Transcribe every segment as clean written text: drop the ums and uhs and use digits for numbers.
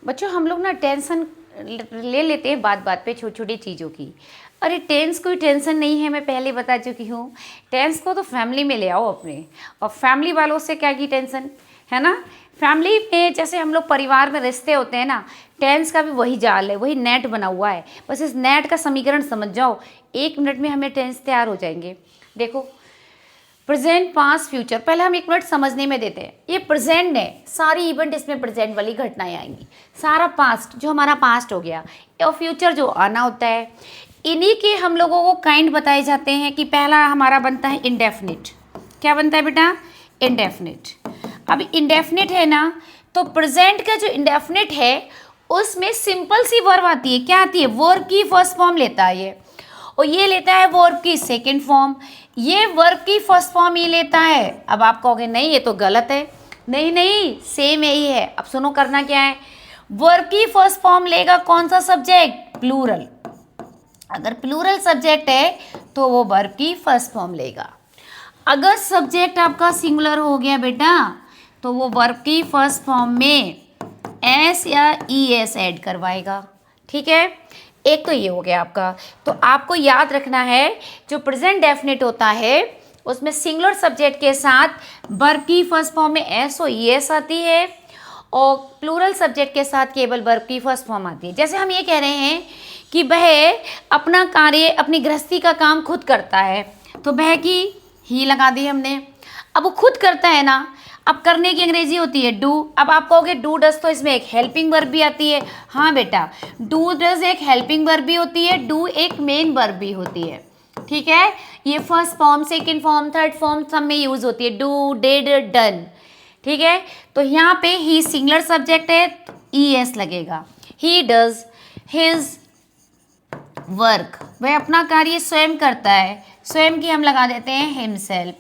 बच्चों हम लोग ना टेंशन ले लेते हैं बात बात पे छोटी छोटी चीज़ों की। अरे टेंस कोई टेंशन नहीं है, मैं पहले बता चुकी हूँ। टेंस को तो फैमिली में ले आओ अपने, और फैमिली वालों से क्या की टेंशन है ना। फैमिली में जैसे हम लोग परिवार में रिश्ते होते हैं ना, टेंस का भी वही जाल है, वही नेट बना हुआ है। बस इस नेट का समीकरण समझ जाओ, 1 मिनट में हमें टेंस तैयार हो जाएंगे। देखो, प्रेजेंट पास्ट फ्यूचर, पहले हम 1 मिनट समझने में देते हैं। ये प्रेजेंट है, सारी इवेंट इसमें प्रेजेंट वाली घटनाएं आएंगी। सारा पास्ट जो हमारा पास्ट हो गया, और फ्यूचर जो आना होता है, इन्हीं के हम लोगों को काइंड बताए जाते हैं। कि पहला हमारा बनता है इंडेफिनिट। क्या बनता है बेटा? इंडेफिनिट। अब इंडेफिनिट है ना, तो प्रेजेंट का जो इंडेफिनिट है उसमें सिंपल सी वर्ब आती है। क्या आती है? वर्ब की फर्स्ट फॉर्म लेता है ये, और ये लेता है वर्ब की सेकंड फॉर्म, ये वर्ब की फर्स्ट फॉर्म ये लेता है। अब आप कहोगे नहीं ये तो गलत है। नहीं नहीं, सेम यही है। अब सुनो, करना क्या है, वर्ब की फर्स्ट फॉर्म लेगा कौन सा सब्जेक्ट? प्लूरल। अगर प्लूरल सब्जेक्ट है तो वो वर्ब की फर्स्ट फॉर्म लेगा। अगर सब्जेक्ट आपका सिंगुलर हो गया बेटा, तो वो वर्ब की फर्स्ट फॉर्म में एस या ई एस ऐड करवाएगा। ठीक है, एक तो ये हो गया आपका। तो आपको याद रखना है, जो प्रेजेंट डेफिनेट होता है उसमें सिंगुलर सब्जेक्ट के साथ वर्ब की फर्स्ट फॉर्म में एस और ई एस आती है, और प्लूरल सब्जेक्ट के साथ केवल वर्ब की फर्स्ट फॉर्म आती है। जैसे हम ये कह रहे हैं कि वह अपना कार्य, अपनी गृहस्थी का काम खुद करता है, तो वह की ही लगा दी हमने। अब वो खुद करता है ना, अब करने की अंग्रेजी होती है डू। अब आप कहोगे डू डज, तो इसमें एक हेल्पिंग वर्ब भी आती है। हाँ बेटा, डू डज एक हेल्पिंग वर्ब भी होती है, डू एक मेन वर्ब भी होती है। ठीक है, ये first form, second form, third form सब में यूज होती है, डू, डिड, डन। ठीक है, तो यहाँ पे ही सिंगुलर सब्जेक्ट है, ई एस लगेगा। ही डज हिज वर्क, वह अपना कार्य स्वयं करता है, स्वयं की हम लगा देते हैं हिमसेल्फ।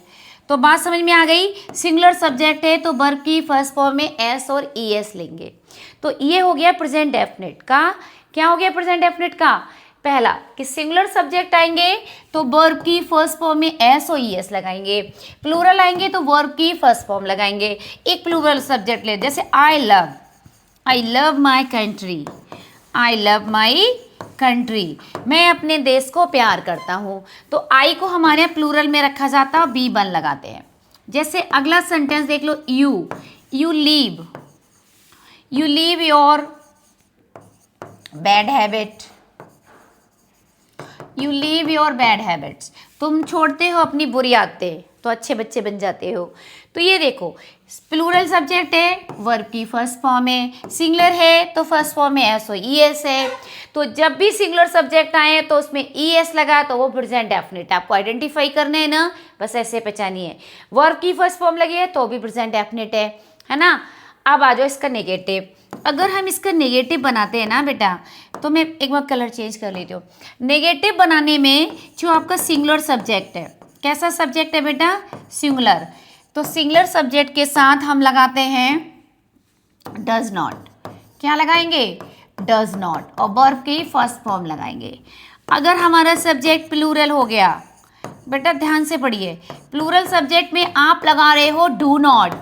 तो बात समझ में आ गई। सिंगुलर सब्जेक्ट है तो वर्ब की फर्स्ट फॉर्म में एस और ई एस लेंगे। तो ये हो गया प्रेजेंट डेफिनेट का। क्या हो गया प्रेजेंट डेफिनेट का? पहला कि सिंगुलर सब्जेक्ट आएंगे तो वर्ब की फर्स्ट फॉर्म में एस और ई एस लगाएंगे, प्लूरल आएंगे तो वर्ब की फर्स्ट फॉर्म लगाएंगे। एक प्लूरल सब्जेक्ट ले, जैसे I love my country, I love my country, मैं अपने देश को प्यार करता हूँ। तो आई को हमारे यहाँ प्लूरल में रखा जाता है, बी वन लगाते हैं। जैसे अगला सेंटेंस देख लो, you leave your bad habit, you leave your bad habits, तुम छोड़ते हो अपनी बुरी आदतें तो अच्छे बच्चे बन जाते हो। तो ये देखो, प्लूरल सब्जेक्ट है, वर्ब की फर्स्ट फॉर्म है, सिंगुलर है तो फर्स्ट फॉर्म में एस और ई एस है। तो जब भी सिंगुलर सब्जेक्ट आए तो उसमें ई एस लगा तो वो प्रेजेंट डेफिनेट। आपको आइडेंटिफाई करना है ना, बस ऐसे पहचानिए। वर्ब की फर्स्ट फॉर्म लगी है तो भी प्रेजेंट डेफिनेट है ना। अब आ जाओ इसका नेगेटिव। अगर हम इसका नेगेटिव बनाते हैं ना बेटा, तो मैं एक बार कलर चेंज कर लेती हूँ। नेगेटिव बनाने में जो आपका सिंगुलर सब्जेक्ट है, कैसा सब्जेक्ट है बेटा? सिंगुलर। तो सिंगुलर सब्जेक्ट के साथ हम लगाते हैं डज नॉट। क्या लगाएंगे? डज नॉट, और वर्ब की फर्स्ट फॉर्म लगाएंगे। अगर हमारा सब्जेक्ट प्लूरल हो गया, बेटा ध्यान से पढ़िए, प्लूरल सब्जेक्ट में आप लगा रहे हो डू नॉट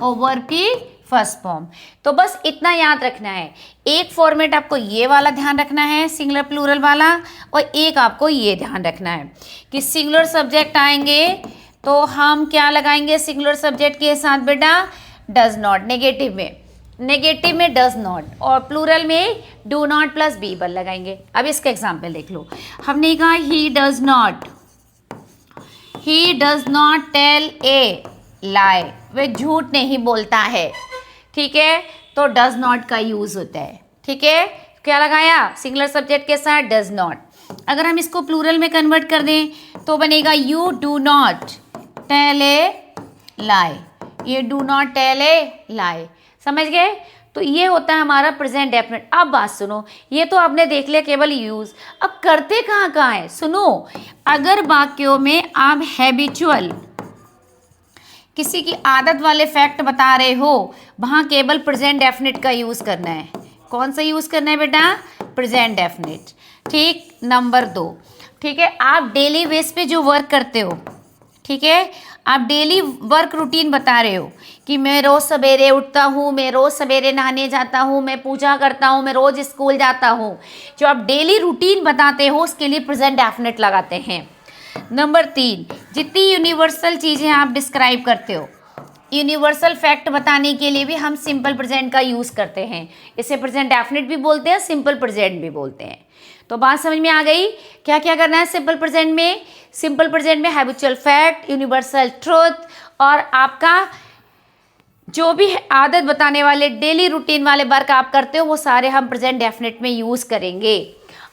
और वर्ब की फर्स्ट फॉर्म। तो बस इतना याद रखना है। एक फॉर्मेट आपको ये वाला ध्यान रखना है, सिंगुलर प्लूरल वाला, और एक आपको ये ध्यान रखना है कि सिंगुलर सब्जेक्ट आएंगे तो हम क्या लगाएंगे सिंगुलर सब्जेक्ट के साथ बेटा? Does not. नेगेटिव में डज नॉट, और प्लूरल में do not plus V one लगाएंगे। अब इसका एग्जाम्पल देख लो। हमने कहा he does not tell a lie, वह झूठ नहीं बोलता है। ठीक है, तो डज नॉट का यूज होता है। ठीक है, क्या लगाया? सिंगुलर सब्जेक्ट के साथ डज नॉट। अगर हम इसको प्लूरल में कन्वर्ट कर दें तो बनेगा you do not tell a lie, ये do not tell a lie. समझ गए? तो ये होता है हमारा प्रेजेंट डेफिनेट। अब बात सुनो, ये तो आपने देख लिया केवल यूज, अब करते कहाँ है? सुनो, अगर वाक्यों में आप हैबिचुअल, किसी की आदत वाले फैक्ट बता रहे हो, वहाँ केवल प्रेजेंट डेफिनेट का यूज़ करना है। कौन सा यूज़ करना है बेटा? Present definite. ठीक, नंबर 2, ठीक है, आप डेली बेस पे जो वर्क करते हो, ठीक है, आप डेली वर्क रूटीन बता रहे हो कि मैं रोज़ सवेरे उठता हूँ, मैं रोज़ सवेरे नहाने जाता हूँ, मैं पूजा करता हूँ, मैं रोज़ स्कूल जाता हूँ। जो आप डेली रूटीन बताते हो उसके लिए प्रेजेंट डेफिनेट लगाते हैं। नंबर 3, जितनी यूनिवर्सल चीज़ें आप डिस्क्राइब करते हो, यूनिवर्सल फैक्ट बताने के लिए भी हम सिंपल प्रेजेंट का यूज़ करते हैं। इसे प्रेजेंट डेफिनेट भी बोलते हैं, सिंपल प्रेजेंट भी बोलते हैं। तो बात समझ में आ गई। क्या क्या करना है सिंपल प्रेजेंट में? सिंपल प्रेजेंट में हैबिचुअल फैक्ट, यूनिवर्सल ट्रूथ और आपका जो भी आदत बताने वाले डेली रूटीन वाले वर्क आप करते हो वो सारे हम प्रेजेंट डेफिनेट में यूज़ करेंगे।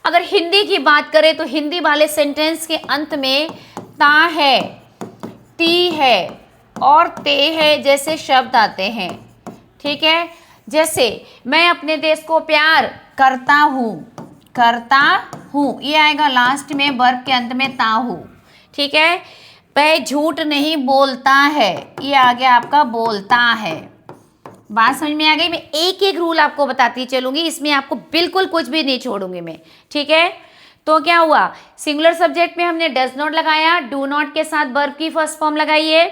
अगर हिंदी की बात करें तो हिंदी वाले सेंटेंस के अंत में ता है, ती है और ते है जैसे शब्द आते हैं। ठीक है, जैसे मैं अपने देश को प्यार करता हूँ, करता हूँ ये आएगा लास्ट में वर्ब के अंत में ता हूँ। ठीक है, वह झूठ नहीं बोलता है ये आ गया आपका बोलता है। बात समझ में आ गई। मैं एक एक रूल आपको बताती चलूंगी, इसमें आपको बिल्कुल कुछ भी नहीं छोड़ूंगी मैं। ठीक है, तो क्या हुआ, सिंगुलर सब्जेक्ट में हमने डज नॉट लगाया, डू नॉट के साथ वर्ब की फर्स्ट फॉर्म लगाई है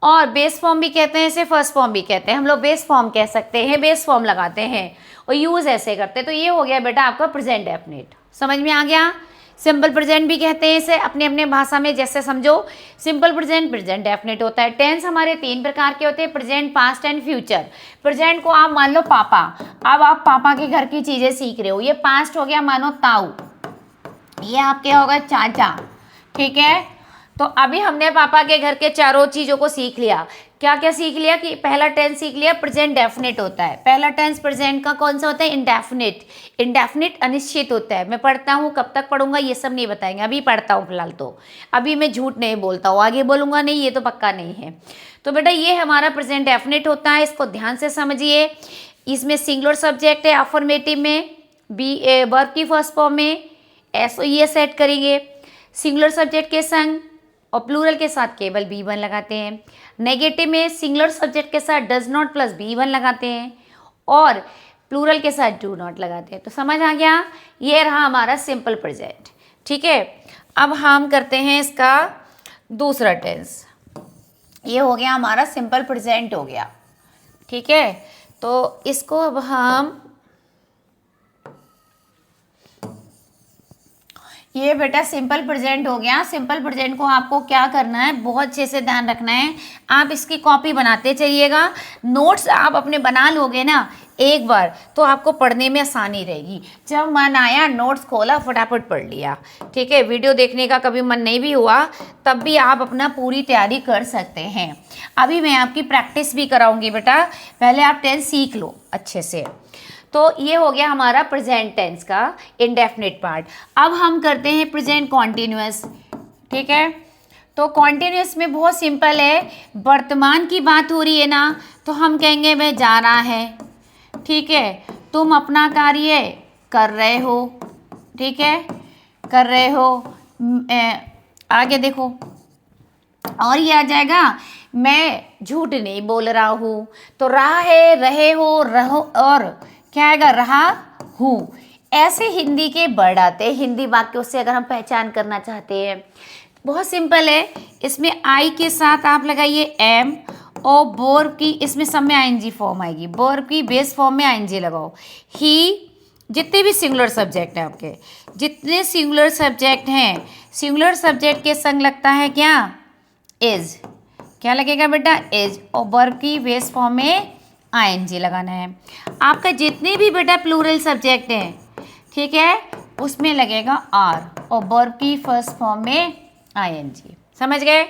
और बेस फॉर्म भी कहते हैं इसे, फर्स्ट फॉर्म भी कहते हैं, हम लोग बेस फॉर्म कह सकते हैं, बेस फॉर्म लगाते हैं और यूज ऐसे करते हैं। तो ये हो गया बेटा आपका प्रेजेंट डेफिनेट। समझ में आ गया। सिंपल प्रेजेंट भी कहते हैं इसे अपने अपने भाषा में, जैसे समझो सिंपल प्रेजेंट, प्रेजेंट डेफिनेट होता है। टेंस हमारे 3 प्रकार के होते हैं, present, past and future. Present को आप मान लो पापा, अब आप पापा के घर की चीज़ें सीख रहे हो, ये पास्ट हो गया, मानो ताऊ, ये आपके होगा चाचा। ठीक है, तो अभी हमने पापा के घर के चारों चीज़ों को सीख लिया। क्या क्या सीख लिया कि पहला टेंस सीख लिया प्रेजेंट डेफिनेट होता है। पहला टेंस प्रेजेंट का कौन सा होता है? इंडेफिनिट। इंडेफिनिट अनिश्चित होता है। मैं पढ़ता हूँ, कब तक पढ़ूंगा ये सब नहीं बताएंगे, अभी पढ़ता हूँ फिलहाल। तो अभी मैं झूठ नहीं बोलता हूँ, आगे बोलूँगा नहीं, ये तो पक्का नहीं है। तो बेटा ये हमारा प्रेजेंट डेफिनेट होता है, इसको ध्यान से समझिए। इसमें सिंगुलर सब्जेक्ट है अफर्मेटिव में, बी वर्ब की फर्स्ट फॉर्म में एसओ ये सेट करेंगे। सिंगुलर सब्जेक्ट के संग और प्लूरल के साथ केवल बी1 लगाते हैं। नेगेटिव में सिंगुलर सब्जेक्ट के साथ डज नॉट प्लस बी1 लगाते हैं और प्लूरल के साथ डू नॉट लगाते हैं। तो समझ आ गया, ये रहा हमारा सिंपल प्रेजेंट। ठीक है, अब हम करते हैं इसका दूसरा टेंस। ये हो गया हमारा सिंपल प्रेजेंट हो गया। ठीक है, तो इसको अब हम ये बेटा सिंपल प्रेजेंट हो गया। सिंपल प्रेजेंट को आपको क्या करना है, बहुत अच्छे से ध्यान रखना है। आप इसकी कॉपी बनाते चलिएगा, नोट्स आप अपने बना लोगे ना एक बार तो आपको पढ़ने में आसानी रहेगी। जब मन आया नोट्स खोला फटाफट पढ़ लिया। ठीक है, वीडियो देखने का कभी मन नहीं भी हुआ तब भी आप अपना पूरी तैयारी कर सकते हैं। अभी मैं आपकी प्रैक्टिस भी कराऊंगी बेटा, पहले आप टेंस सीख लो अच्छे से। तो ये हो गया हमारा प्रेजेंट टेंस का इंडेफिनिट पार्ट। अब हम करते हैं प्रेजेंट कॉन्टिन्यूअस। ठीक है, तो कॉन्टिन्यूअस में बहुत सिंपल है, वर्तमान की बात हो रही है ना तो हम कहेंगे वह जा रहा है। ठीक है, तुम अपना कार्य कर रहे हो। ठीक है, कर रहे हो। आगे देखो और ये आ जाएगा मैं झूठ नहीं बोल रहा हूँ। तो रहा है, रहे हो, रहो और क्या आएगा रहा हूँ। ऐसे हिंदी के वर्ड आते हैं हिंदी वाक्यों से अगर हम पहचान करना चाहते हैं। बहुत सिंपल है, इसमें आई के साथ आप लगाइए एम और वर्ब की, इसमें सब में आईएनजी फॉर्म आएगी, वर्ब की बेस फॉर्म में आईएनजी लगाओ। ही, जितने भी सिंगुलर सब्जेक्ट हैं आपके, जितने सिंगुलर सब्जेक्ट हैं, सिंगुलर सब्जेक्ट के संग लगता है क्या? इज। क्या लगेगा बेटा? इज। और वर्ब की बेस फॉर्म में आईएनजी लगाना है। आपका जितने भी बेटा प्लूरल सब्जेक्ट हैं, ठीक है, उसमें लगेगा आर और वर्ब की फर्स्ट फॉर्म में आईएनजी। समझ गए?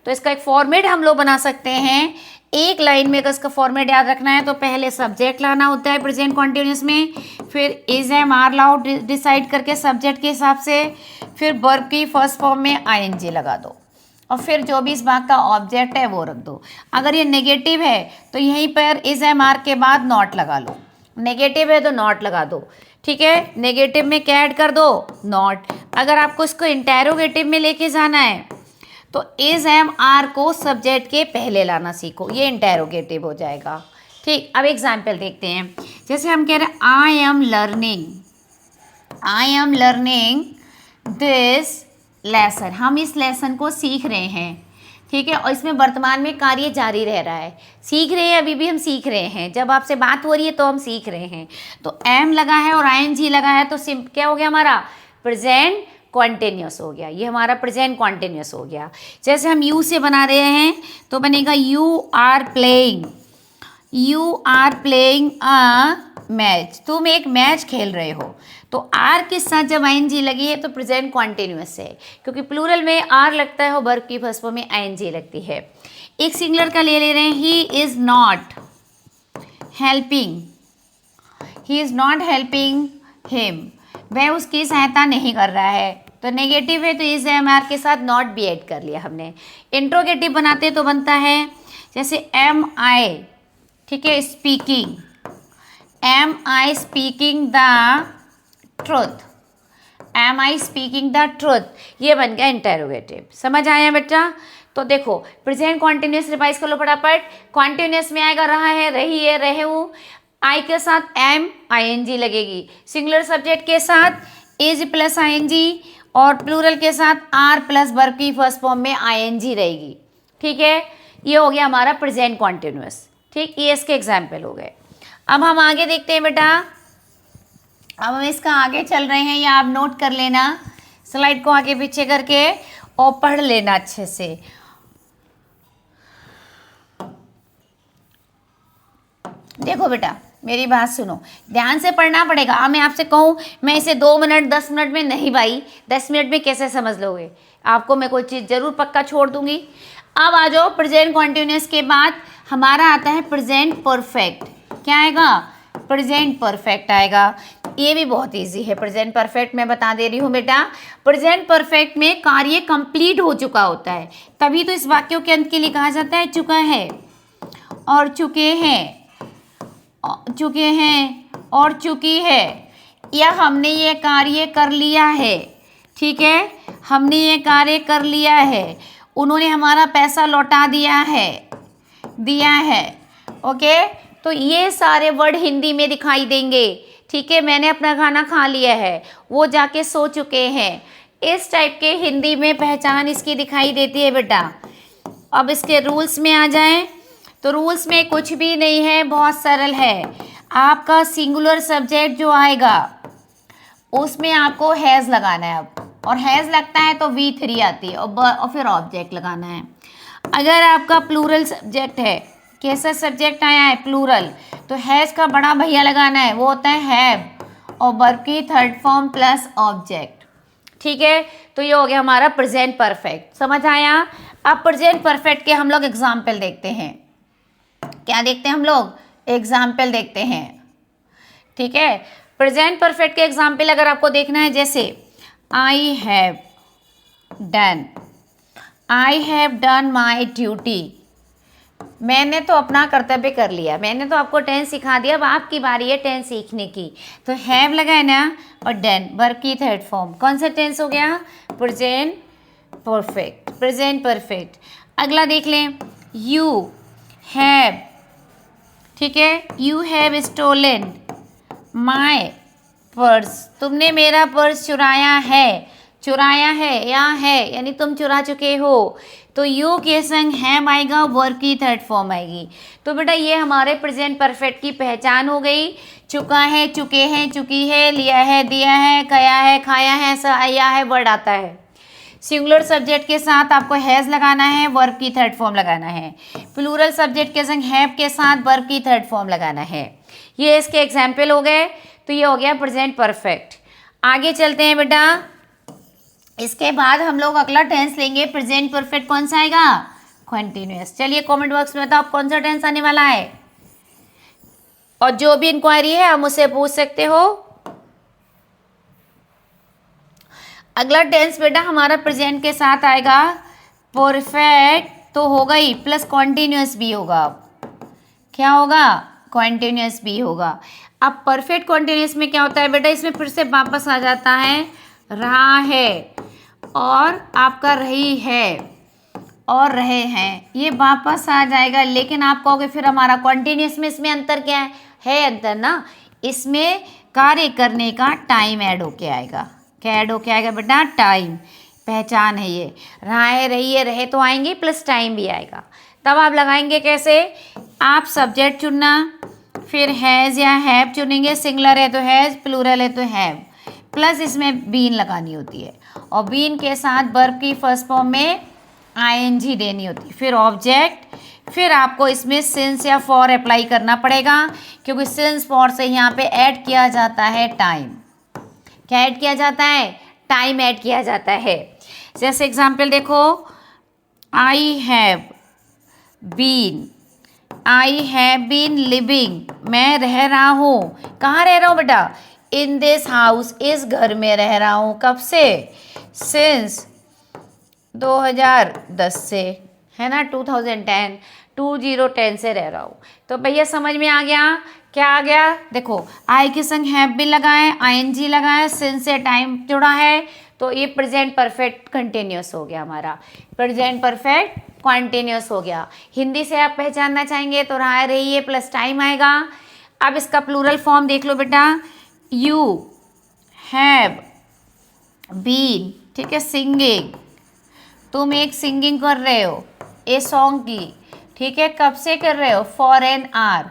तो इसका एक फॉर्मेट हम लोग बना सकते हैं। एक लाइन में अगर इसका फॉर्मेट याद रखना है तो पहले सब्जेक्ट लाना होता है प्रेजेंट कॉन्टिन्यूअस में, फिर इज एम आर लाओ डिसाइड करके सब्जेक्ट के हिसाब से, फिर वर्ब की फर्स्ट फॉर्म में आईएनजी लगा दो और फिर जो भी इस भाग का ऑब्जेक्ट है वो रख दो। अगर ये नेगेटिव है तो यहीं पर इज एम आर के बाद नॉट लगा लो। नेगेटिव है तो नॉट लगा दो। ठीक है, नेगेटिव में क्या ऐड कर दो? नॉट। अगर आपको इसको इंटेरोगेटिव में लेके जाना है तो इज एम आर को सब्जेक्ट के पहले लाना सीखो, ये इंटेरोगेटिव हो जाएगा। ठीक, अब एग्जाम्पल देखते हैं। जैसे हम कह रहे हैं I am learning this lesson, हम इस लेसन को सीख रहे हैं। ठीक है, और इसमें वर्तमान में कार्य जारी रह रहा है, सीख रहे हैं, अभी भी हम सीख रहे हैं, जब आपसे बात हो रही है तो हम सीख रहे हैं। तो एम लगा है और आईएनजी लगा है तो क्या हो गया हमारा प्रेजेंट कॉन्टिन्यूस हो गया, ये हमारा प्रेजेंट कॉन्टिन्यूस हो गया। जैसे हम यू से बना रहे हैं तो बनेगा you are playing a match, तुम एक मैच खेल रहे हो। तो आर के साथ जब आईएनजी लगी है तो प्रेजेंट कॉन्टिन्यूस है, क्योंकि प्लूरल में आर लगता है और वर्ब की फर्स्ट फॉर्म में आईएनजी लगती है। एक सिंगुलर का ले रहे हैं, he is not helping him, वह उसकी सहायता नहीं कर रहा है। तो नेगेटिव है तो इज एम आर के साथ नॉट भी ऐड कर लिया हमने। इंट्रोगेटिव बनाते तो बनता है जैसे एम आई, ठीक है, speaking, am I speaking the truth, am I speaking the truth, ये बन गया इंटेरोगेटिव। समझ आया बेटा? तो देखो प्रेजेंट कॉन्टिन्यूस रिवाइज कर लो फटाफट। कॉन्टिन्यूस में आएगा रहा है, रही है, रहे हूँ, आई के साथ एम आईएनजी लगेगी, सिंगुलर सब्जेक्ट के साथ इज प्लस आईएनजी और प्लूरल के साथ आर प्लस वर्ब की फर्स्ट फॉर्म में आईएनजी रहेगी। ठीक है, ये हो गया हमारा प्रेजेंट कॉन्टिन्यूस। ठीक, ये इसके एग्जाम्पल हो गए। अब हम आगे देखते हैं बेटा, अब हम इसका आगे चल रहे हैं, या आप नोट कर लेना, स्लाइड को आगे पीछे करके और पढ़ लेना अच्छे से। देखो बेटा मेरी बात सुनो, ध्यान से पढ़ना पड़ेगा। अब मैं आपसे कहूँ मैं इसे 2 मिनट 10 मिनट में नहीं भाई, 10 मिनट में कैसे समझ लोगे? आपको मैं कोई चीज़ ज़रूर पक्का छोड़ दूंगी। अब आ जाओ, प्रेजेंट कॉन्टिन्यूस के बाद हमारा आता है प्रेजेंट परफेक्ट। क्या आएगा? प्रेजेंट परफेक्ट आएगा। ये भी बहुत इजी है। प्रेजेंट परफेक्ट मैं बता दे रही हूँ बेटा, प्रेजेंट परफेक्ट में कार्य कंप्लीट हो चुका होता है, तभी तो इस वाक्यों के अंत के लिए कहा जाता है चुका है और चुके हैं, चुके हैं और चुकी है, या हमने ये कार्य कर लिया है। ठीक है, हमने ये कार्य कर लिया है, उन्होंने हमारा पैसा लौटा दिया है, ओके। तो ये सारे वर्ड हिंदी में दिखाई देंगे। ठीक है, मैंने अपना खाना खा लिया है, वो जाके सो चुके हैं, इस टाइप के हिंदी में पहचान इसकी दिखाई देती है बेटा। अब इसके रूल्स में आ जाएं तो रूल्स में कुछ भी नहीं है, बहुत सरल है। आपका सिंगुलर सब्जेक्ट जो आएगा उसमें आपको हैज़ लगाना है। अब और हैज़ लगता है तो V3 आती है और फिर ऑब्जेक्ट लगाना है। अगर आपका प्लूरल सब्जेक्ट है, कैसा सब्जेक्ट आया है? प्लूरल, तो हैज़ का बड़ा भैया लगाना है, वो होता है हैव और वर्ब की थर्ड फॉर्म प्लस ऑब्जेक्ट। ठीक है, तो ये हो गया हमारा प्रेजेंट परफेक्ट। समझ आया? अब प्रेजेंट परफेक्ट के हम लोग एग्जाम्पल देखते हैं। क्या देखते हैं हम लोग? एग्जाम्पल देखते हैं। ठीक है, प्रेजेंट परफेक्ट के एग्जाम्पल अगर आपको देखना है, जैसे I have done my duty, मैंने तो अपना कर्तव्य कर लिया। मैंने तो आपको टेंस सिखा दिया, अब आपकी बारी है टेंस सीखने की। तो हैव लगा है ना, और डन वर्ब की थर्ड फॉर्म, कौन सा टेंस हो गया? Present perfect. अगला देख लें, यू हैव, ठीक है, you have stolen my purse, तुमने मेरा पर्स चुराया है या है, यानी तुम चुरा चुके हो। तो यू के संग हैव आएगा, वर्ब की थर्ड फॉर्म आएगी। तो बेटा ये हमारे प्रेजेंट परफेक्ट की पहचान हो गई। चुका है, चुके हैं, चुकी है, लिया है, दिया है, कया है, खाया है, आया है, वर्ड आता है। सिंगुलर सब्जेक्ट के साथ आपको हैज़ लगाना है, वर्ब की थर्ड फॉर्म लगाना है। प्लूरल सब्जेक्ट के संग हैव के साथ वर्ब की थर्ड फॉर्म लगाना है। ये इसके एग्जाम्पल हो गए। तो ये हो गया प्रेजेंट परफेक्ट। आगे चलते हैं बेटा, इसके बाद हम लोग अगला टेंस लेंगे। प्रेजेंट परफेक्ट कौन सा आएगा? कॉन्टिन्यूअस। चलिए कमेंट बॉक्स में बताओ कौन सा टेंस आने वाला है, और जो भी इंक्वायरी है आप मुझसे पूछ सकते हो। अगला टेंस बेटा हमारा प्रेजेंट के साथ आएगा। परफेक्ट तो होगा ही, प्लस कॉन्टिन्यूअस भी होगा। क्या होगा? कॉन्टिन्यूअस भी होगा। अब परफेक्ट कॉन्टिन्यूअस में क्या होता है बेटा? इसमें फिर से वापस आ जाता है रहा है और आपका रही है और रहे हैं, ये वापस आ जाएगा। लेकिन आप कहोगे फिर हमारा कॉन्टिन्यूअस में इसमें अंतर क्या है अंतर ना, इसमें कार्य करने का टाइम ऐड होके आएगा। क्या ऐड होके आएगा बेटा? टाइम। पहचान है ये, रहा है, रही है, रहे तो आएंगे प्लस टाइम भी आएगा। तब आप लगाएंगे कैसे, आप सब्जेक्ट चुनना, फिर हैज़ या हैव चुनेंगे, सिंगुलर है तो हैज़, प्लूरल है तो हैव, प्लस इसमें बीन लगानी होती है और बीन के साथ वर्ब की फर्स्ट फॉर्म में आईएनजी देनी होती है, फिर ऑब्जेक्ट, फिर आपको इसमें सिंस या फॉर अप्लाई करना पड़ेगा क्योंकि सिंस फॉर से यहाँ पे ऐड किया जाता है टाइम। क्या ऐड किया जाता है, टाइम ऐड किया जाता है। जैसे एग्जाम्पल देखो, आई हैव बीन लिविंग, मैं रह रहा हूँ, कहाँ रह रहा हूँ बेटा, इन दिस हाउस, इस घर में रह रहा हूँ, कब से, सिंस 2010 से, है ना, 2010 से रह रहा हूँ। तो भैया समझ में आ गया, क्या आ गया, देखो आई के संग हैव बीन लगाए, आईएनजी लगाए, सिंस से टाइम जुड़ा है, तो ये प्रेजेंट परफेक्ट कंटिन्यूस हो गया हमारा, प्रेजेंट परफेक्ट कॉन्टिन्यूस हो गया। हिंदी से आप पहचानना चाहेंगे तो रहा रही है प्लस टाइम आएगा। अब इसका प्लूरल फॉर्म देख लो बेटा, यू हैव बीन, ठीक है, सिंगिंग, तुम एक सिंगिंग कर रहे हो ए सॉन्ग की, ठीक है, कब से कर रहे हो, फॉर एन आवर,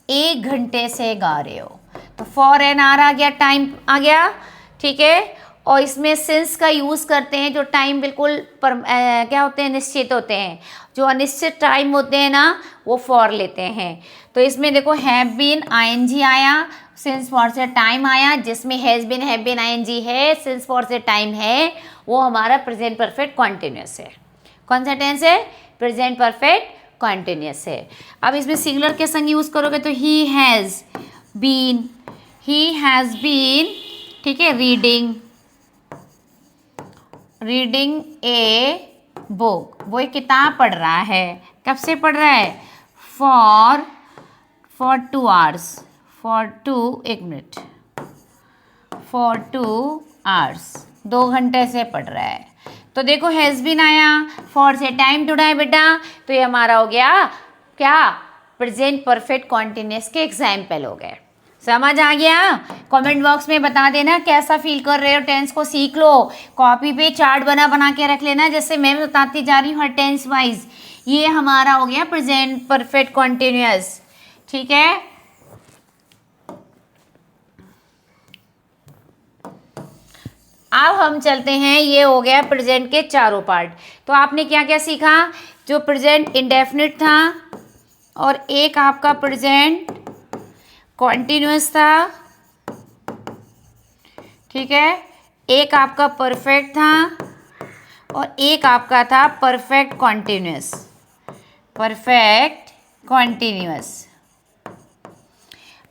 1 घंटे से गा रहे हो, तो फॉर एन आवर आ गया, टाइम आ गया, ठीक है। और इसमें सिंस का यूज़ करते हैं जो टाइम बिल्कुल क्या होते हैं, निश्चित होते हैं, जो अनिश्चित टाइम होते हैं ना वो फॉर लेते हैं। तो इसमें देखो हैव बीन आईएनजी आया, सिंस फॉर से टाइम आया, जिसमें has been have been I N G है, सिंस फॉर से टाइम है, वो हमारा प्रेजेंट परफेक्ट कॉन्टिन्यूस है। कौन सा टेंस है, प्रेजेंट परफेक्ट कॉन्टिन्यूस है। अब इसमें सिंगुलर के संग यूज़ करोगे तो ही हैज़ बीन, ठीक है, रीडिंग ए बुक, वो एक किताब पढ़ रहा है, कब से पढ़ रहा है, फॉर 2 आवर्स, फॉर 2 आवर्स, 2 घंटे से पढ़ रहा है। तो देखो हैज़ बीन आया, फॉर से टाइम जुड़ा है बेटा, तो ये हमारा हो गया क्या, प्रेजेंट परफेक्ट कॉन्टिन्यूस के एग्जाम्पल हो गए। समझ आ गया, कमेंट बॉक्स में बता देना कैसा फील कर रहे हो, टेंस को सीख लो, कॉपी पे चार्ट बना के रख लेना, जैसे मैं बताती जा रही हूँ हर टेंस वाइज। ये हमारा हो गया प्रेजेंट परफेक्ट कॉन्टिन्यूस, ठीक है। अब हम चलते हैं, ये हो गया प्रेजेंट के चारों पार्ट। तो आपने क्या क्या सीखा, जो प्रेजेंट इंडेफिनिट था और एक आपका प्रेजेंट कॉन्टिन्यूस था, ठीक है, एक आपका परफेक्ट था और एक आपका था परफेक्ट कॉन्टिन्यूस,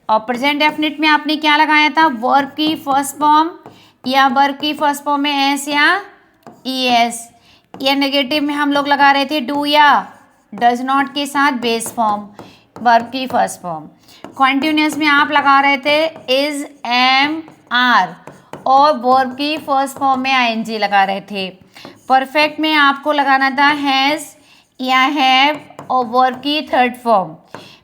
और प्रेजेंट डेफिनिट में आपने क्या लगाया था, वर्ब की फर्स्ट फॉर्म या वर्ब की फर्स्ट फॉर्म में एस या ईएस, या नेगेटिव में हम लोग लगा रहे थे डू या डज नॉट के साथ बेस फॉर्म, वर्ब की फर्स्ट फॉर्म। कॉन्टिन्यूस में आप लगा रहे थे इज, एम, आर, और वर्ब की फर्स्ट फॉर्म में आईएनजी लगा रहे थे। परफेक्ट में आपको लगाना था हैज़ या हैव और वर्ब की third form.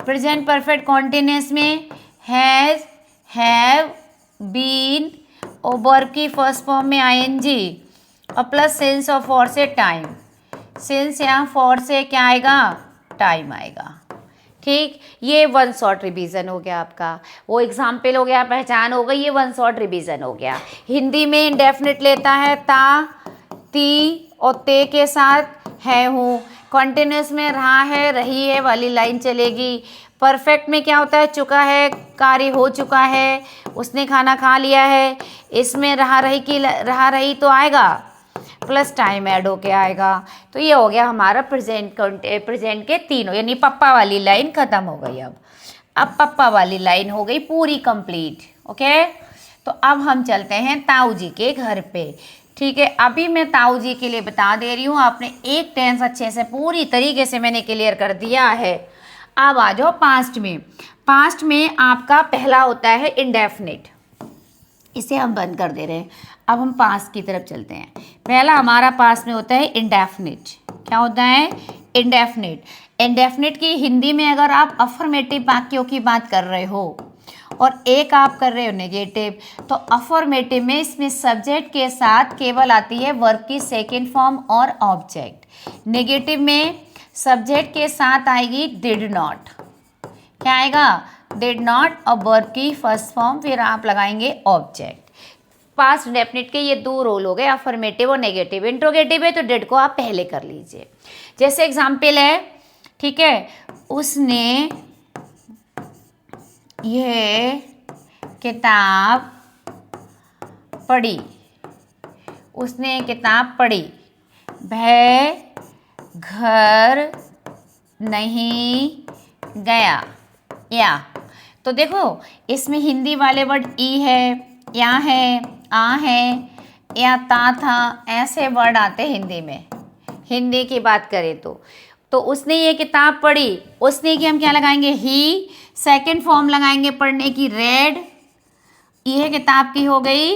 Present perfect continuous में हैज़, हैव, बीन और वर्ब की फर्स्ट फॉर्म में आईएनजी और प्लस सिंस और फॉर से टाइम, सिंस या फॉर से क्या आएगा, टाइम आएगा, ठीक। ये 1 शॉर्ट रिवीजन हो गया आपका, वो एग्जाम्पल हो गया, पहचान हो गई, ये 1 शॉर्ट रिवीजन हो गया। हिंदी में इंडेफिनिट लेता है ता, ती और ते के साथ है हूँ। कॉन्टिन्यूस में रहा है, रही है वाली लाइन चलेगी। परफेक्ट में क्या होता है, चुका है, कार्य हो चुका है, उसने खाना खा लिया है। इसमें रहा रही तो आएगा, प्लस टाइम ऐड होके आएगा। तो ये हो गया हमारा प्रेजेंट के तीनों, यानी पप्पा वाली लाइन ख़त्म हो गई। अब पप्पा वाली लाइन हो गई पूरी कंप्लीट, ओके। तो अब हम चलते हैं ताऊ जी के घर पे, ठीक है। अभी मैं ताऊ जी के लिए बता दे रही हूँ, आपने एक टेंस अच्छे से पूरी तरीके से मैंने क्लियर कर दिया है। अब आ जाओ पास्ट में। पास्ट में आपका पहला होता है इंडेफिनिट, इसे हम बंद कर दे रहे हैं। अब हम पास्ट की तरफ चलते हैं। पहला हमारा पास्ट में होता है इंडेफिनिट। क्या होता है, इंडेफिनिट। इंडेफिनिट की हिंदी में अगर आप अफर्मेटिव वाक्यों की बात कर रहे हो और एक आप कर रहे हो नेगेटिव, तो अफर्मेटिव में इसमें सब्जेक्ट के साथ केवल आती है वर्ब की सेकेंड फॉर्म और ऑब्जेक्ट। नेगेटिव में सब्जेक्ट के साथ आएगी डिड नॉट, क्या आएगा, डिड नॉट, और वर्ब की फर्स्ट फॉर्म, फिर आप लगाएंगे ऑब्जेक्ट। पास्ट डेफिनेट के ये दो रोल हो गए, अफर्मेटिव और नेगेटिव। इंट्रोगेटिव है तो डिड को आप पहले कर लीजिए। जैसे एग्जाम्पल है, ठीक है, उसने यह किताब पढ़ी, उसने किताब पढ़ी, वह घर नहीं गया। या तो देखो इसमें हिंदी वाले वर्ड ई है, या है, आ है, या ता था, ऐसे वर्ड आते हिंदी में। हिंदी की बात करें तो उसने ये किताब पढ़ी, उसने की हम क्या लगाएंगे, ही, सेकंड फॉर्म लगाएंगे पढ़ने की, रेड, यह किताब की हो गई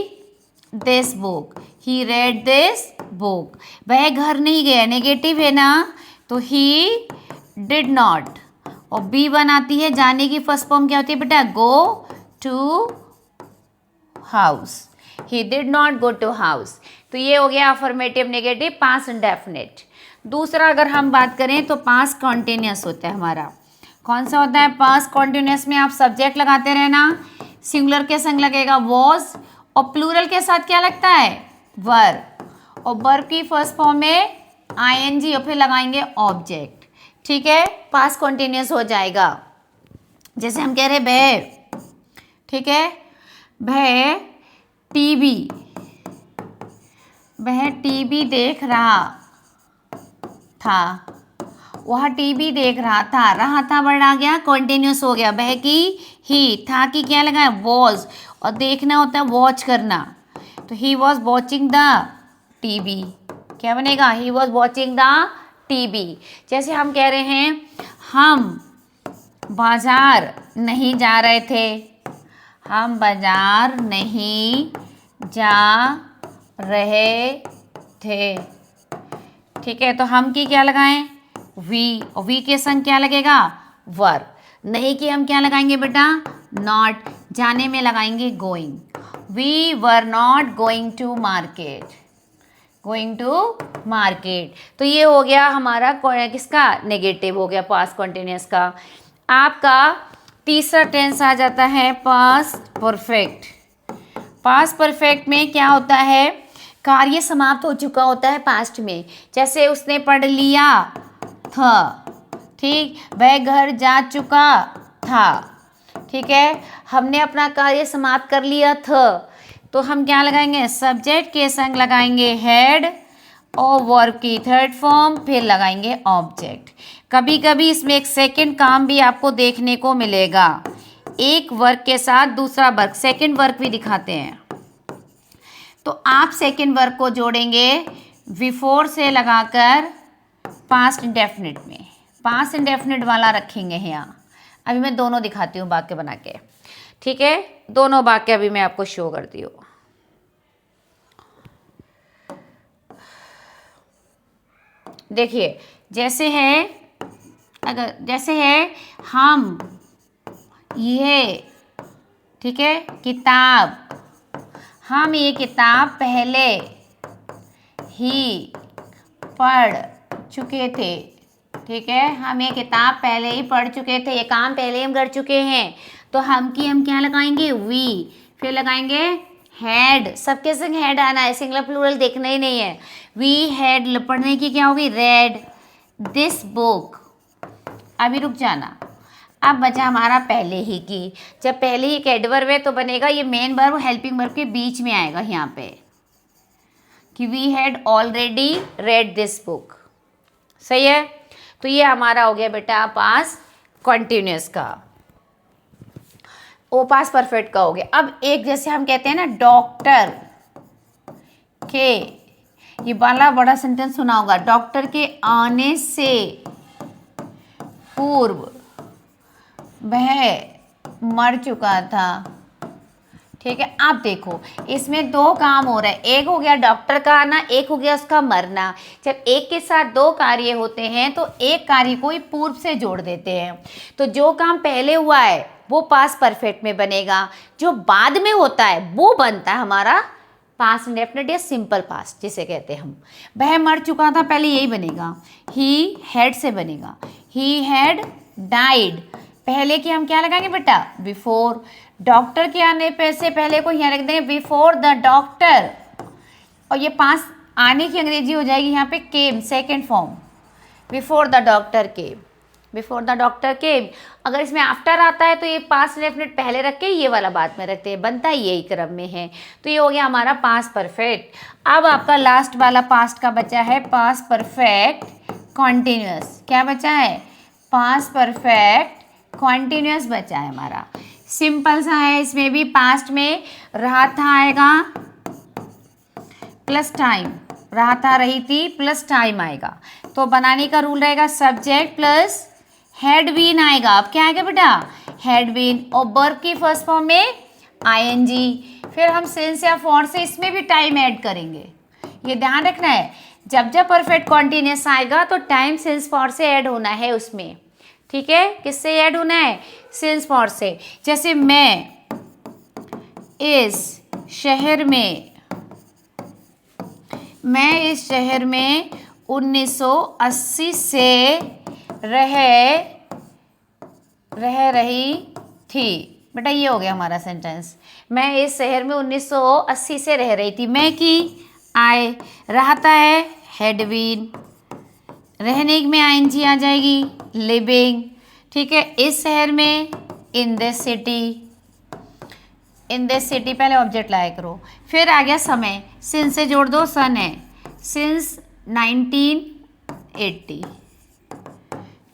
this book, he red this book. वह घर नहीं गया, नेगेटिव है ना, तो ही डिड नॉट। और बी वन आती है, जाने की फर्स्ट फॉर्म क्या होती है बेटा, go to house, he did not go to house. तो ये हो गया अफर्मेटिव नेगेटिव पास्ट इंडेफिनिट। दूसरा अगर हम बात करें तो पास्ट कॉन्टिन्यूस होता है हमारा। कौन सा होता है पास्ट कॉन्टिन्यूस में, आप सब्जेक्ट लगाते रहना, सिंगुलर के संग लगेगा वॉज, और प्लूरल के साथ क्या लगता है, वर, और वर्ब की फर्स्ट फॉर्म में आईएनजी और फिर लगाएंगे ऑब्जेक्ट। ठीक है, पास्ट कॉन्टिन्यूस हो जाएगा। जैसे हम कह रहे भय, ठीक है, भय टीवी, वह टीवी देख रहा था, वह टीवी देख रहा था वर्ड आ गया, कॉन्टिन्यूस हो गया। वह की ही, था की क्या लगा है, वॉज, और देखना होता है वॉच करना, तो he was watching the TV, क्या बनेगा, he was watching the TV. जैसे हम कह रहे हैं हम बाजार नहीं जा रहे थे, हम बाजार नहीं जा रहे थे। ठीक है, तो हम की क्या लगाएं, वी, और वी के संग क्या लगेगा, वर। नहीं कि हम क्या लगाएंगे बेटा, नॉट, जाने में लगाएंगे going, we were not going to market, going to market. तो ये हो गया हमारा किसका, नेगेटिव हो गया पास्ट कॉन्टिन्यूस का। आपका तीसरा टेंस आ जाता है पास्ट परफेक्ट। पास्ट परफेक्ट में क्या होता है, कार्य समाप्त हो चुका होता है पास्ट में। जैसे उसने पढ़ लिया था, ठीक, वह घर जा चुका था, ठीक है, हमने अपना कार्य समाप्त कर लिया था, तो हम क्या लगाएंगे, सब्जेक्ट के संग लगाएंगे हेड और वर्ब की थर्ड फॉर्म, फिर लगाएंगे ऑब्जेक्ट। कभी कभी इसमें एक सेकंड काम भी आपको देखने को मिलेगा, एक वर्क के साथ दूसरा वर्क, सेकंड वर्क भी दिखाते हैं। तो आप सेकंड वर्क को जोड़ेंगे बिफोर से लगाकर पास्ट इंडेफिनिट में, पास्ट इंडेफिनिट वाला रखेंगे यहाँ। अभी मैं दोनों दिखाती हूँ वाक्य बना के, ठीक है, दोनों वाक्य अभी मैं आपको शो करती हूँ। देखिए जैसे है, अगर जैसे है हम ये, ठीक है, किताब, हम ये किताब पहले ही पढ़ चुके थे, ठीक है, हम ये किताब पहले ही पढ़ चुके थे, ये काम पहले हम कर चुके हैं, तो हम क्या लगाएंगे, वी, फिर लगाएंगे हैड, सबके संग हैड आना है, सिंगुलर प्लूरल देखना ही नहीं है। वी हैड, पढ़ने की क्या होगी, रेड दिस बुक। अभी रुक जाना, अब बचा हमारा पहले ही की। जब पहले ही एक एडवर्ब है तो बनेगा ये मेन वर्ब हेल्पिंग वर्ब के बीच में आएगा यहाँ पे, कि we had already read this book. सही है, तो ये हमारा हो गया बेटा पास कॉन्टिन्यूस का, ओ पास परफेक्ट का हो गया। अब एक जैसे हम कहते हैं ना डॉक्टर के, ये वाला बड़ा सेंटेंस सुना होगा, डॉक्टर के आने से पूर्व वह मर चुका था, ठीक है। आप देखो इसमें दो काम हो रहा है, एक हो गया डॉक्टर का आना, एक हो गया उसका मरना। जब एक के साथ दो कार्य होते हैं तो एक कार्य को ही पूर्व से जोड़ देते हैं, तो जो काम पहले हुआ है वो पास्ट परफेक्ट में बनेगा। जो बाद में होता है वो बनता है हमारा पास्ट इंडेफिनिट या सिंपल पास्ट जिसे कहते हैं हम। वह मर चुका था, पहले यही बनेगा, ही हैड से बनेगा, ही हैड डाइड। पहले की हम क्या लगाएंगे बेटा, बिफोर। डॉक्टर के आने पे से पहले को यहाँ रख देंगे बिफोर द डॉक्टर, और ये पास्ट आने की अंग्रेजी हो जाएगी यहाँ पे came, second form, before the doctor came, before the doctor came. अगर इसमें आफ्टर आता है तो ये पास्ट इंडेफिनिट पहले रख के ये वाला बाद में रखते हैं, बनता ही यही क्रम में है। तो ये हो गया हमारा पास्ट परफेक्ट। अब आपका लास्ट वाला पास्ट का बचा है पास्ट परफेक्ट कॉन्टिन्यूअस। क्या बचा है, पास्ट परफेक्ट कॉन्टिन्यूअस बचा है हमारा। सिंपल सा है, इसमें भी पास्ट में रहा था आएगा प्लस टाइम, रहा था रही थी प्लस टाइम आएगा। तो बनाने का रूल रहेगा सब्जेक्ट प्लस हैड बीन आएगा। अब क्या आएगा बेटा, हैड बीन, और वर्ब की फर्स्ट फॉर्म में आईएनजी। फिर हम सिंस या फॉर से इसमें भी टाइम ऐड करेंगे, ये ध्यान रखना है। जब जब परफेक्ट कॉन्टिन्यूअस आएगा तो टाइम सिंस फॉर से ऐड होना है उसमें, ठीक है। किससे ऐड होना है, सिंस फॉर से। जैसे मैं इस शहर में, मैं इस शहर में 1980 से रह रही थी। बेटा ये हो गया हमारा सेंटेंस, मैं इस शहर में 1980 से रह रही थी। मैं की आए, रहता है हैड बीन, रहने में आईएनजी आ जाएगी लिविंग, ठीक है। इस शहर में in this city, in this city पहले ऑब्जेक्ट लाया करो। फिर आ गया समय, सिंस से जोड़ दो, सन है, सिंस 1980,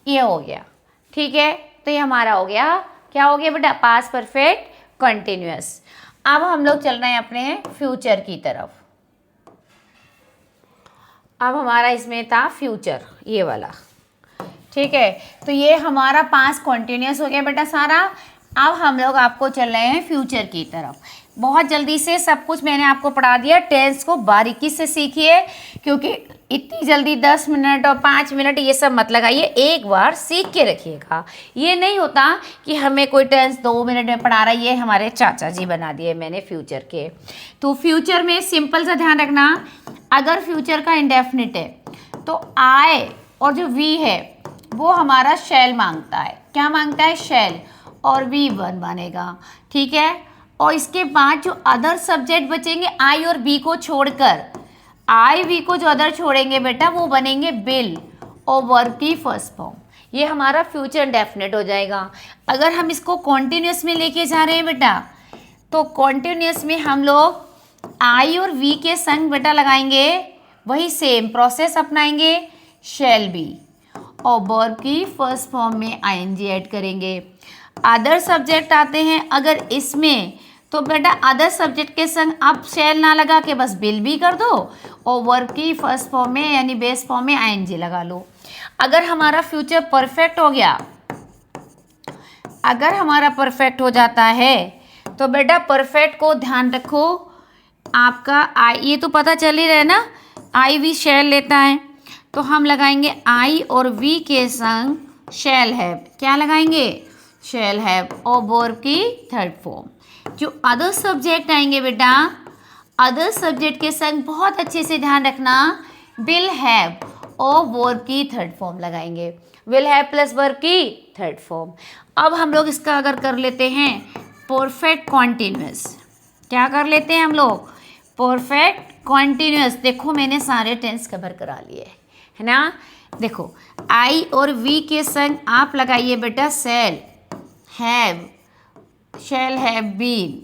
ये हो गया, ठीक है। तो ये हमारा हो गया, क्या हो गया बेटा, पास्ट परफेक्ट कंटिन्यूअस। अब हम लोग चल रहे हैं अपने फ्यूचर की तरफ। अब हमारा इसमें था फ्यूचर, ये वाला, ठीक है। तो ये हमारा पास्ट कंटिन्यूअस हो गया बेटा सारा। अब हम लोग आपको चल रहे हैं फ्यूचर की तरफ। बहुत जल्दी से सब कुछ मैंने आपको पढ़ा दिया, टेंस को बारीकी से सीखिए, क्योंकि इतनी जल्दी 10 मिनट और 5 मिनट ये सब मत लगाइए, एक बार सीख के रखिएगा। ये नहीं होता कि हमें कोई टेंस 2 मिनट में पढ़ा रहा है, ये हमारे चाचा जी बना दिए मैंने फ्यूचर के। तो फ्यूचर में सिंपल सा ध्यान रखना, अगर फ्यूचर का इंडेफिनिट है तो आई और जो वी है वो हमारा शैल मांगता है। क्या मांगता है, शैल, और वी वन बनेगा, ठीक है। और इसके बाद जो अदर सब्जेक्ट बचेंगे आई और बी को छोड़कर, आई वी को जो अदर छोड़ेंगे बेटा वो बनेंगे बिल और वर्ब की फर्स्ट फॉर्म। ये हमारा फ्यूचर डेफिनेट हो जाएगा। अगर हम इसको कॉन्टिन्यूस में लेके जा रहे हैं बेटा, तो कॉन्टिन्यूस में हम लोग आई और वी के संग बेटा लगाएंगे, वही सेम प्रोसेस अपनाएंगे, शैल बी, और वर्ब की फर्स्ट फॉर्म में आईएनजी ऐड करेंगे। अदर सब्जेक्ट आते हैं अगर इसमें, तो बेटा अदर सब्जेक्ट के संग अब शैल ना लगा के बस बिल भी कर दो, और वर्ब की फर्स्ट फॉर्म में यानी बेस फॉर्म में आईएनजी लगा लो। अगर हमारा फ्यूचर परफेक्ट हो गया, अगर हमारा परफेक्ट हो जाता है तो बेटा परफेक्ट को ध्यान रखो, आपका आई, ये तो पता चल ही रहा है ना, आई वी शैल लेता है, तो हम लगाएंगे आई और वी के संग शैल हैव। क्या लगाएंगे, शैल हैव, और वर्ब की थर्ड फॉर्म। जो अदर सब्जेक्ट आएंगे बेटा, अदर सब्जेक्ट के संग बहुत अच्छे से ध्यान रखना, विल हैव और वर्ब की थर्ड फॉर्म लगाएंगे, विल हैव प्लस वर्ब की थर्ड फॉर्म। अब हम लोग इसका अगर कर लेते हैं परफेक्ट कॉन्टिन्यूअस, क्या कर लेते हैं हम लोग, परफेक्ट कॉन्टिन्यूअस। देखो मैंने सारे टेंस कवर करा लिए है ना। देखो आई और वी के संग आप लगाइए बेटा shall have, shall have been,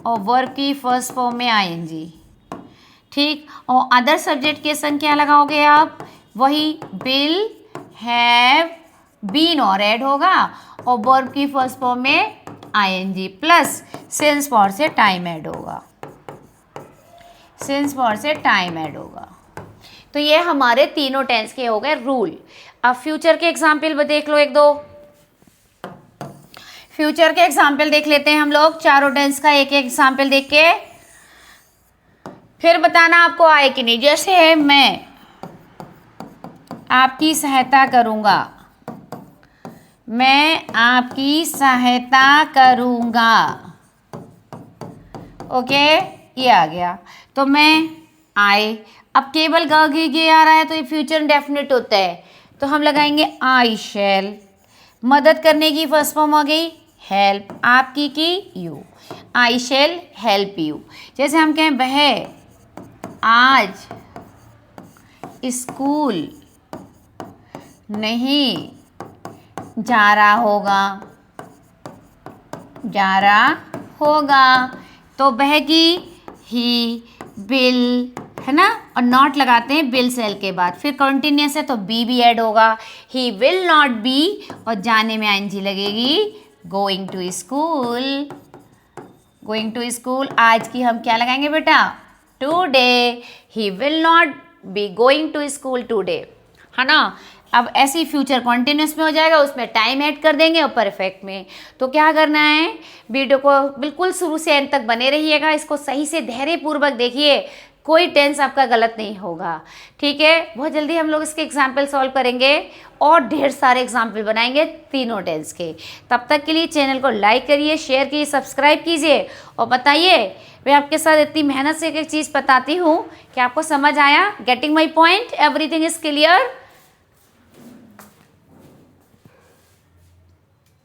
और वर्ब की फर्स्ट फॉर्म में आईएनजी, ठीक। और अदर सब्जेक्ट के संग क्या लगाओगे आप, वही विल हैव बीन और ऐड होगा, और वर्ब की फर्स्ट फॉर्म में आईएनजी प्लस सिंस फॉर से टाइम ऐड होगा, सिंस फॉर से टाइम ऐड होगा। तो ये हमारे तीनों टेंस के हो गए रूल। अब फ्यूचर के एग्जाम्पल देख लो, एक दो फ्यूचर के एग्जाम्पल देख लेते हैं हम लोग, चारों टेंस का एक एक एग्जाम्पल देख के फिर बताना आपको आए कि नहीं। जैसे है मैं आपकी सहायता करूंगा, मैं आपकी सहायता करूँगा। ओके, ये आ गया। तो मैं आई, अब केवल ग घी गे आ रहा है तो ये फ्यूचर इंडेफिनिट होता है, तो हम लगाएंगे आई शैल। मदद करने की फर्स्ट फॉर्म हो गई हेल्प, आपकी की you, I shell help you. जैसे हम कहें वह आज स्कूल नहीं जा रहा होगा, तो वह की ही विल, है ना, और नॉट लगाते हैं विल सेल के बाद, फिर कंटिन्यूस है तो बी भी ऐड होगा, ही विल नॉट बी, और जाने में आईएनजी लगेगी, going to school. Going to school, आज की हम क्या लगाएंगे बेटा, today, he will not be going to school today, है ना। अब ऐसे ही फ्यूचर कॉन्टिन्यूस में हो जाएगा, उसमें टाइम ऐड कर देंगे और परफेक्ट में। तो क्या करना है, वीडियो को बिल्कुल शुरू से एंड तक बने रहिएगा, इसको सही से धैर्यपूर्वक देखिए, कोई टेंस आपका गलत नहीं होगा, ठीक है। बहुत जल्दी हम लोग इसके एग्जाम्पल सॉल्व करेंगे और ढेर सारे एग्जाम्पल बनाएंगे तीनों टेंस के। तब तक के लिए चैनल को लाइक करिए, शेयर कीजिए, सब्सक्राइब कीजिए और बताइए, मैं आपके साथ इतनी मेहनत से एक एक चीज़ बताती हूँ कि आपको समझ आया। Getting my point, everything is clear.